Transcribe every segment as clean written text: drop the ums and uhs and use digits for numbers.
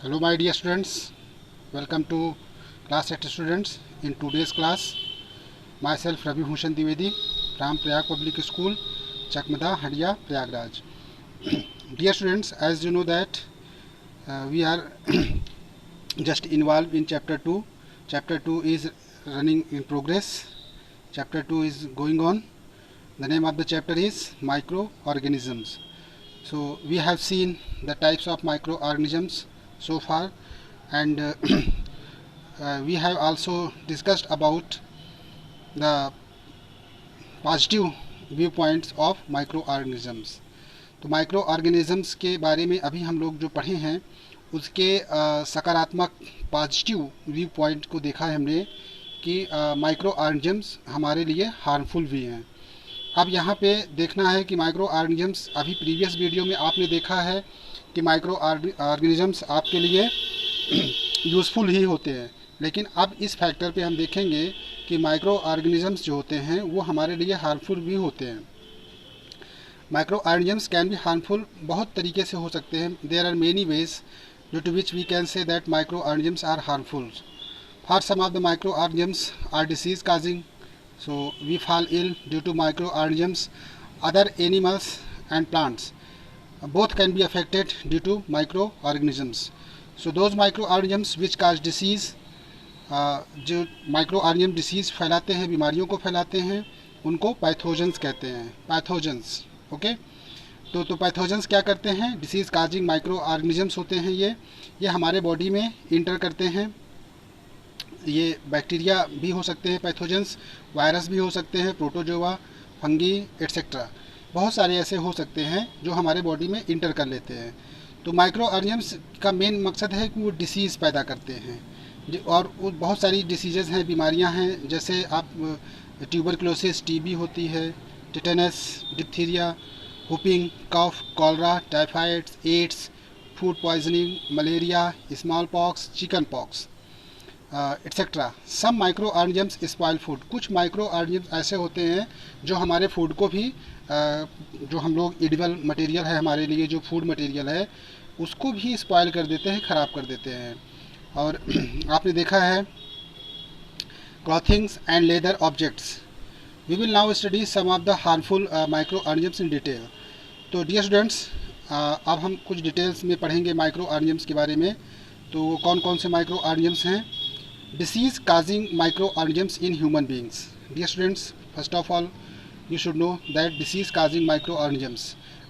Hello my dear students, welcome to class 8 students. In today's class, myself Ravi Bhushan Dwivedi from Prayag Public School, Chakmada, Hadia, Prayagraj. Dear students, as you know that we are just involved in chapter 2. Chapter 2 is running in progress. Chapter 2 is going on. The name of the chapter is microorganisms. So we have seen the types of microorganisms so far, and we have also discussed about the positive viewpoints of microorganisms. तो microorganisms के बारे में अभी हम लोग जो पढ़े हैं उसके सकारात्मक पॉजिटिव व्यू पॉइंट को देखा है हमने कि माइक्रोऑर्गेनिजम्स हमारे लिए हार्मफुल भी हैं. अब यहाँ पे देखना है कि माइक्रो ऑर्गेनिजम्स, अभी प्रीवियस वीडियो में आपने देखा है कि माइक्रो ऑर्गेनिजम्स आपके लिए यूज़फुल ही होते हैं, लेकिन अब इस फैक्टर पे हम देखेंगे कि माइक्रो ऑर्गेनिजम्स जो होते हैं वो हमारे लिए हार्मफुल भी होते हैं. Micro organisms can be harmful बहुत तरीके से हो सकते हैं. There are many ways due to which we can say that microorganisms are harmful. For some of the microorganisms are disease causing. So we fall ill due to microorganisms. Other animals and plants both can be affected due to microorganisms. So those microorganisms which cause disease, जो microorganism disease फैलाते हैं, बीमारियों को फैलाते हैं, उनको pathogens कहते हैं. Pathogens, okay. तो पैथोजेंस क्या करते हैं? डिसीज़ काजिंग माइक्रोऑर्गेनिजम्स होते हैं. ये हमारे बॉडी में इंटर करते हैं. ये बैक्टीरिया भी हो सकते हैं पैथोजेंस, वायरस भी हो सकते हैं, प्रोटोजोआ, फंगी एट्सेट्रा. बहुत सारे ऐसे हो सकते हैं जो हमारे बॉडी में इंटर कर लेते हैं. तो माइक्रो ऑर्गेनिजम्स का मेन मकसद है कि वो डिसीज़ पैदा करते हैं. और बहुत सारी डिसीजेज़ हैं, बीमारियां हैं, जैसे आप ट्यूबरक्लोसिस, टीबी होती है, tetanus, diphtheria, whooping cough, cholera, typhoid, AIDS, food poisoning, malaria, smallpox, chickenpox etcetera. Some microorganisms spoil food. कुछ माइक्रो ऑर्गेनिजम्स ऐसे होते हैं जो हमारे फूड को भी जो हम लोग एडिबल मटेरियल है, हमारे लिए जो फूड मटेरियल है, उसको भी स्पॉइल कर देते हैं, ख़राब कर देते हैं. और आपने देखा है clothings and leather objects. We will now study some of the harmful micro organisms in detail. तो डियर स्टूडेंट्स, अब हम कुछ डिटेल्स में पढ़ेंगे माइक्रो ऑर्गेनिजम्स के बारे में. तो कौन कौन से माइक्रो ऑर्गेनिजम्स हैं? Disease causing microorganisms in human beings. Dear students, first of all you should know that disease causing microorganisms.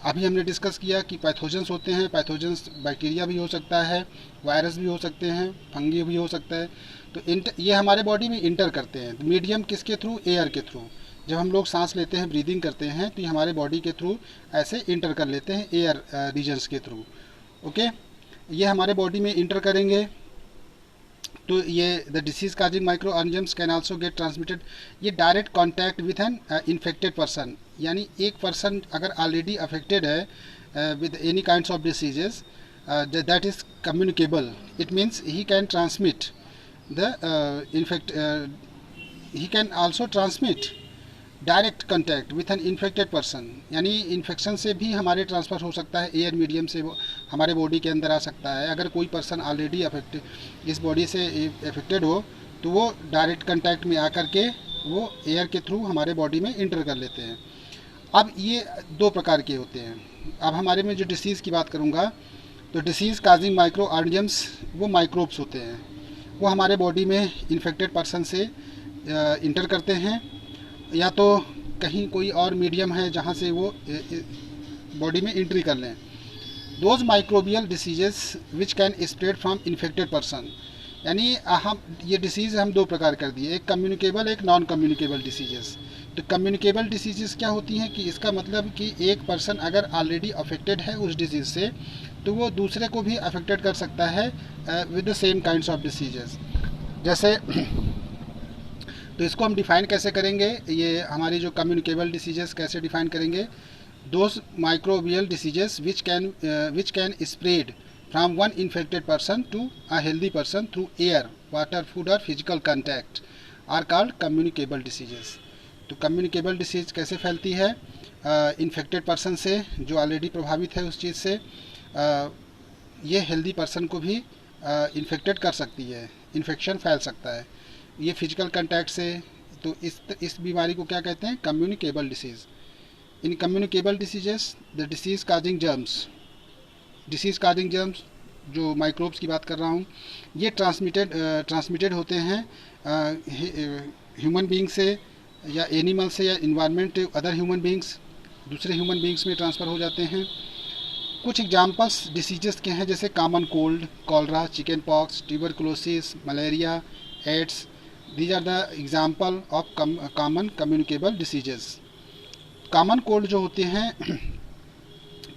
अभी हमने डिस्कस किया कि पैथोजेंस होते हैं. पैथोजेंस बैक्टीरिया भी हो सकता है, वायरस भी हो सकते हैं, फंगी भी हो सकता है. तो ये हमारे बॉडी में इंटर करते हैं. मीडियम किसके थ्रू? एयर के थ्रू. जब हम लोग सांस लेते हैं, ब्रीदिंग करते हैं, तो ये हमारे बॉडी के थ्रू ऐसे इंटर कर लेते हैं, एयर रीजन्स के थ्रू. ओके, ये हमारे बॉडी में इंटर करेंगे. तो ये the disease causing micro organisms can also get transmitted. ये direct contact with an infected person, यानी एक पर्सन अगर ऑलरेडी अफेक्टेड है with any kinds of diseases that is communicable. It means he can transmit the he can also transmit direct contact with an infected person. यानी infection से भी हमारे transfer हो सकता है, एयर मीडियम से वो हमारे बॉडी के अंदर आ सकता है. अगर कोई पर्सन ऑलरेडी अफेक्टेड, इस बॉडी से अफेक्टेड हो, तो वो डायरेक्ट कंटैक्ट में आकर के वो एयर के थ्रू हमारे बॉडी में इंटर कर लेते हैं. अब ये दो प्रकार के होते हैं. अब हमारे में जो डिसीज़ की बात करूँगा, तो डिसीज़ काजिंग माइक्रो ऑर्गेनिजम्स वो माइक्रोब्स होते हैं. वो हमारे बॉडी में इन्फेक्टेड पर्सन से इंटर करते हैं, या तो कहीं कोई और मीडियम है जहाँ से वो बॉडी में एंट्री कर लें. Those microbial diseases which can spread from infected person. यानी हम ये डिसीज़ हम दो प्रकार कर दिए, एक कम्युनिकेबल, एक नॉन कम्युनिकेबल डिसीजेस. तो कम्युनिकेबल डिसीजेस क्या होती हैं कि इसका मतलब कि एक पर्सन अगर ऑलरेडी अफेक्टेड है उस डिजीज़ से, तो वो दूसरे को भी अफेक्टेड कर सकता है with the same kinds of diseases. जैसे तो इसको हम डिफ़ाइन कैसे करेंगे? ये हमारी जो कम्युनिकेबल डिसीजेस कैसे डिफ़ाइन करेंगे? Those microbial diseases which can spread from one infected person to a healthy person through air, water, food और physical contact are called communicable diseases. तो कम्युनिकेबल डिसीज कैसे फैलती है? इन्फेक्टेड पर्सन से जो already प्रभावित है उस चीज़ से, ये हेल्दी पर्सन को भी इन्फेक्टेड कर सकती है, इन्फेक्शन फैल सकता है ये फिजिकल कंटैक्ट से। तो इस बीमारी को क्या कहते हैं? Communicable disease. In communicable diseases the disease causing germs जो माइक्रोब्स की बात कर रहा हूँ, ये ट्रांसमिटेड होते हैं ह्यूमन बींग से या एनिमल से या इन्वायरमेंट अदर ह्यूमन बींग्स, दूसरे ह्यूमन बींग्स में ट्रांसफ़र हो जाते हैं। कुछ एग्जांपल्स डिसीजेस के हैं जैसे common cold, cholera, chickenpox, tuberculosis, malaria, AIDS. These are the example of common communicable diseases. Common cold जो होती हैं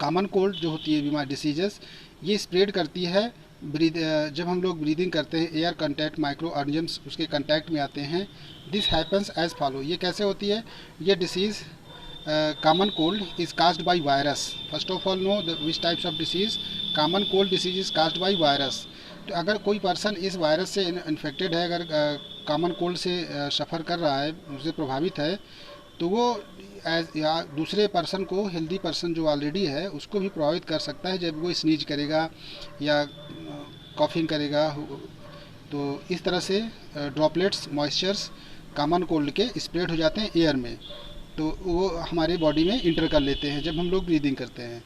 कॉमन कोल्ड जो होती है बीमारी डिसीजेस, ये स्प्रेड करती है जब हम लोग ब्रीदिंग करते हैं, एयर कंटैक्ट माइक्रो ऑर्गेनिजम्स उसके कंटैक्ट में आते हैं। This happens as follow. ये कैसे होती है? ये disease common cold is caused by virus. First of all know the which types of disease. Common cold disease is caused by virus. तो अगर कोई पर्सन इस वायरस से इन्फेक्टेड है, अगर कॉमन कोल्ड से सफ़र कर रहा है, उससे प्रभावित है, तो वो या दूसरे पर्सन को, हेल्दी पर्सन जो ऑलरेडी है, उसको भी प्रभावित कर सकता है जब वो स्नीज करेगा या कॉफिंग करेगा। तो इस तरह से ड्रॉपलेट्स मॉइस्चर्स कॉमन कोल्ड के स्प्रेड हो जाते हैं एयर में, तो वो हमारे बॉडी में इंटर कर लेते हैं जब हम लोग ब्रीदिंग करते हैं।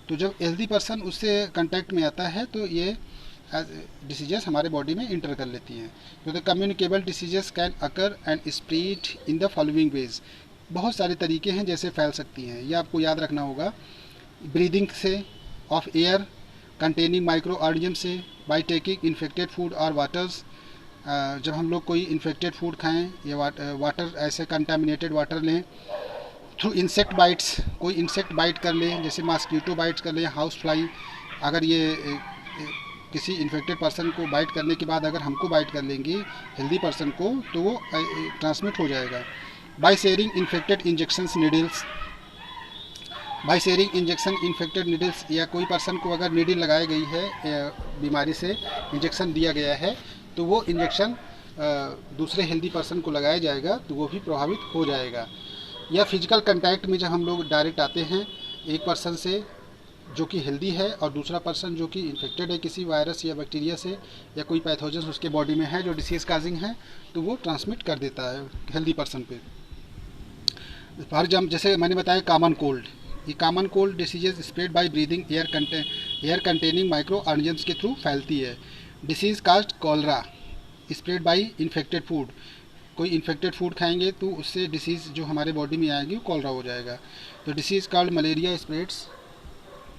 तो जब हेल्दी पर्सन उससे कांटेक्ट में आता है तो ये डिसीजेस हमारे बॉडी में इंटर कर लेती हैं। तो the communicable diseases can occur and spread in the following veg. बहुत सारे तरीके हैं जैसे फैल सकती हैं, ये आपको याद रखना होगा। ब्रीदिंग से, of air containing micro organism से, बाय टेकिंग इन्फेक्टेड फूड और वाटर्स। जब हम लोग कोई इन्फेक्टेड फूड खाएं या वाटर ऐसे कंटामिनेटेड वाटर लें। थ्रू इंसेक्ट बाइट्स, कोई इंसेक्ट बाइट कर ले, जैसे मॉस्किटो बाइट्स कर ले, हाउस फ्लाई। अगर ये किसी इन्फेक्टेड पर्सन को बाइट करने के बाद अगर हमको बाइट कर लेंगे हेल्दी पर्सन को, तो वो ट्रांसमिट हो जाएगा। By sharing infected injections needles, by sharing injection infected needles, या कोई पर्सन को अगर नीडल लगाई गई है, बीमारी से इंजेक्शन दिया गया है, तो वो इंजेक्शन दूसरे हेल्दी पर्सन को लगाया जाएगा तो वो भी प्रभावित हो जाएगा। या फिजिकल कंटैक्ट में जब हम लोग डायरेक्ट आते हैं एक पर्सन से जो कि हेल्दी है और दूसरा पर्सन जो कि इन्फेक्टेड है किसी वायरस या बैक्टीरिया से, या कोई पैथोजन उसके बॉडी में है जो डिसीज़ काजिंग है, तो वो ट्रांसमिट कर देता है हेल्दी पर्सन पे। फॉर एग्जाम्पल जैसे मैंने बताया कॉमन कोल्ड, ये common cold diseases spread by breathing air containing micro organisms के थ्रू फैलती है। Disease caused cholera spread by infected food, कोई इन्फेक्टेड फूड खाएंगे तो उससे डिसीज़ जो हमारे बॉडी में आएगी वो कॉलरा हो जाएगा। तो disease called malaria spreads,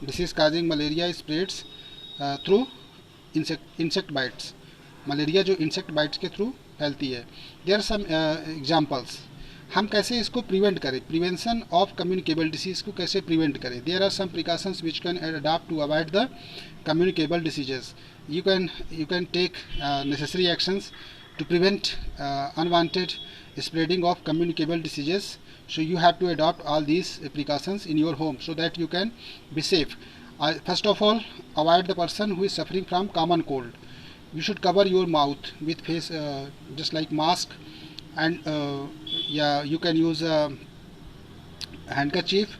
disease causing malaria spreads through insect bytes. Malaria जो इंसेक्ट बाइट्स के थ्रू फैलती है। देयर आर सम एग्जांपल्स, हम कैसे इसको प्रिवेंट करें, प्रिवेंशन ऑफ कम्युनिकेबल डिसीज़ को कैसे प्रिवेंट करें। There are some precautions which can adopt to avoid the communicable diseases. You can take necessary actions to prevent unwanted spreading of communicable diseases. So you have to adopt all these precautions in your home so that you can be safe. First of all, avoid the person who is suffering from common cold. You should cover your mouth with face, just like mask, and yeah, you can use a handkerchief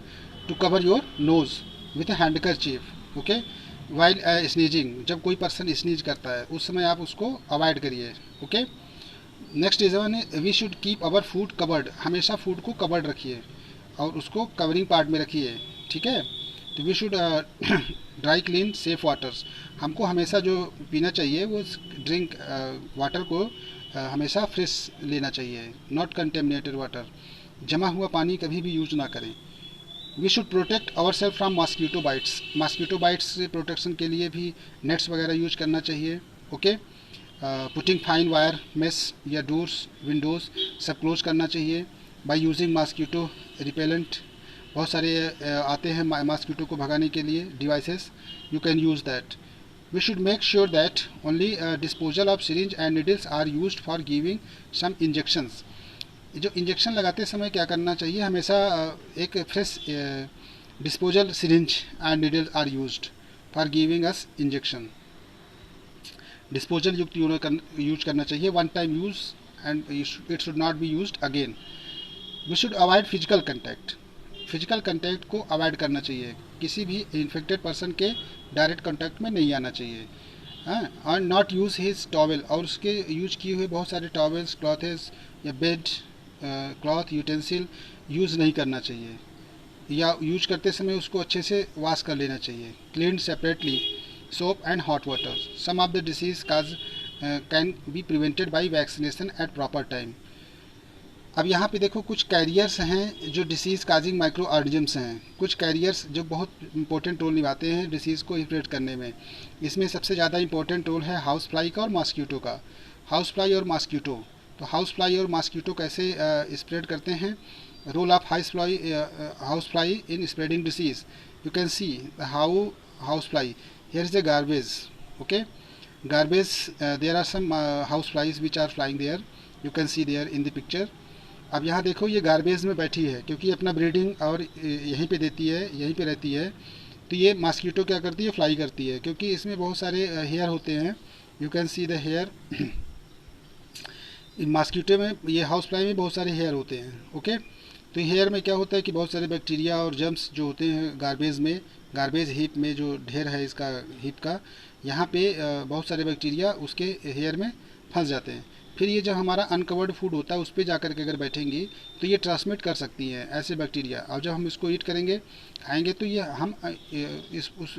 to cover your nose with a handkerchief. Okay. While sneezing, जब कोई person sneeze करता है उस समय आप उसको avoid करिए। Okay. Next is one, we should keep our food covered, हमेशा फूड को कवर्ड रखिए और उसको कवरिंग पार्ट में रखिए, ठीक है। तो we should dry clean safe waters, हमको हमेशा जो पीना चाहिए वो ड्रिंक वाटर को हमेशा फ्रेश लेना चाहिए, नॉट कंटेमिनेटेड वाटर। जमा हुआ पानी कभी भी यूज ना करें। We should protect our self from mosquito bites, mosquito bites से प्रोटेक्शन के लिए भी नेट्स वगैरह यूज करना चाहिए। Okay. Putting fine wire mesh या डोर्स विंडोज़ सब क्लोज करना चाहिए। बाय यूजिंग मॉस्किटो रिपेलेंट, बहुत सारे आते हैं मॉस्किटो को भगाने के लिए devices, you can use that. We should make sure that only disposal of syringe and needles are used for giving some injections. जो इंजेक्शन लगाते समय क्या करना चाहिए, हमेशा एक fresh disposal syringe and needle are used for giving us injection. Disposal युक्त use करना चाहिए, one time use and it should not be used again. We should avoid physical contact, physical contact को अवॉइड करना चाहिए किसी भी infected person के direct contact में नहीं आना चाहिए। और नॉट यूज़ हिज टॉवल, और उसके यूज किए हुए बहुत सारे टॉवल्स, क्लॉथेस या बेड क्लॉथ यूटेंसिल यूज़ नहीं करना चाहिए, या यूज करते समय उसको अच्छे से वॉश कर लेना चाहिए। Clean separately soap and hot water. Some of the disease cause can be prevented by vaccination at proper time. अब यहाँ पे देखो कुछ कैरियर्स हैं जो डिसीज़ काजिंग माइक्रो ऑर्गेनिजम्स हैं, कुछ कैरियर्स जो बहुत इंपॉर्टेंट रोल निभाते हैं डिसीज़ को स्प्रेड करने में। इसमें सबसे ज़्यादा इंपॉर्टेंट रोल है हाउस फ्लाई का और मॉस्किटो का। हाउस फ्लाई और मॉस्किटो, तो हाउस फ्लाई और मॉस्किटो कैसे स्प्रेड करते हैं? Role of housefly in spreading disease. You can see how housefly, here is a garbage, okay, garbage, there are some house flies which are flying there, you can see there in the picture। अब यहाँ देखो ये garbage में बैठी है क्योंकि अपना breeding और यहीं पे देती है, यहीं पे रहती है। तो ये मॉस्किटो क्या करती है? फ्लाई करती है, क्योंकि इसमें बहुत सारे हेयर होते हैं। You can see the here in mosquito में, ये हाउस फ्लाई में बहुत सारे हेयर होते हैं, ओके। तो हेयर में क्या होता है कि बहुत सारे बैक्टीरिया और जर्म्स जो होते हैं गार्बेज में, गार्बेज हीप में जो ढेर है इसका हीप का, यहाँ पे बहुत सारे बैक्टीरिया उसके हेयर में फंस जाते हैं। फिर ये जब हमारा अनकवर्ड फूड होता है उस पर जाकर के अगर बैठेंगी तो ये ट्रांसमिट कर सकती हैं ऐसे बैक्टीरिया, और जब हम इसको ईट करेंगे, खाएंगे, तो ये हम उस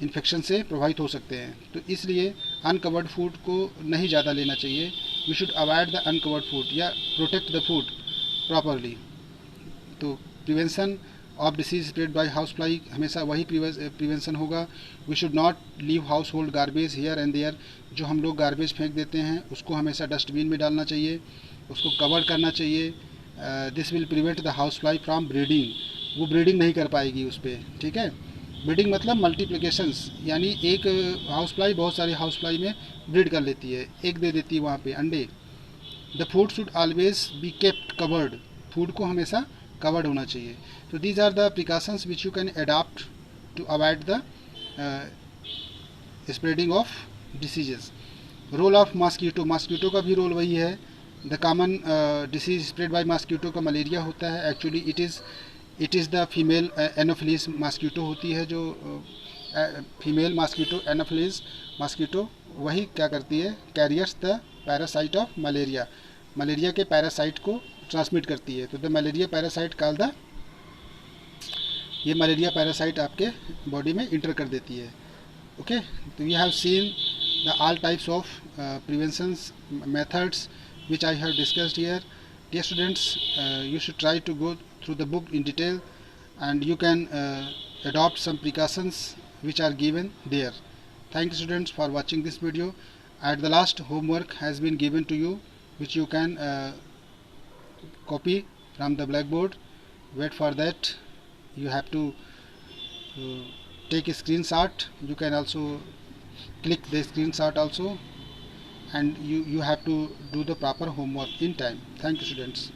इन्फेक्शन से प्रभावित हो सकते हैं। तो इसलिए अनकवर्ड फूड को नहीं ज़्यादा लेना चाहिए। We should avoid the uncovered food या प्रोटेक्ट द फूड प्रॉपरली। तो prevention of disease spread by housefly हमेशा वही प्रिवेंशन होगा। We should not leave household garbage here and there. जो हम लोग गार्बेज फेंक देते हैं उसको हमेशा डस्टबिन में डालना चाहिए, उसको कवर करना चाहिए। This will prevent the house fly from breeding. वो ब्रीडिंग नहीं कर पाएगी उस पर, ठीक है। ब्रीडिंग मतलब मल्टीप्लिकेशंस, यानी एक हाउस फ्लाई बहुत सारी हाउस फ्लाई में ब्रीड कर लेती है, एग दे देती है वहाँ पे, अंडे। The food should always be kept covered. Food को हमेशा कवर्ड होना चाहिए। तो these are the precautions which you can adopt to avoid the spreading of diseases. Role of mosquito, mosquito का भी रोल वही है। The common disease spread by mosquito का मलेरिया होता है। Actually it is the female anopheles mosquito होती है, जो फीमेल मॉस्किटो एनोफिलीज मॉस्किटो वही क्या करती है? Carriers the parasite of malaria, malaria के पैरासाइट को ट्रांसमिट करती है। तो the malaria parasite call the, ये मलेरिया पैरासाइट आपके बॉडी में इंटर कर देती है, ओके। तो we have seen the all types of preventions methods which I have discussed here. Dear students, you should try to go through the book in detail, and you can adopt some precautions which are given there. Thank you students for watching this video. At the last, homework has been given to you which you can copy from the blackboard. Wait for that. You have to take a screenshot. You can also click the screenshot also, and you have to do the proper homework in time. Thank you students.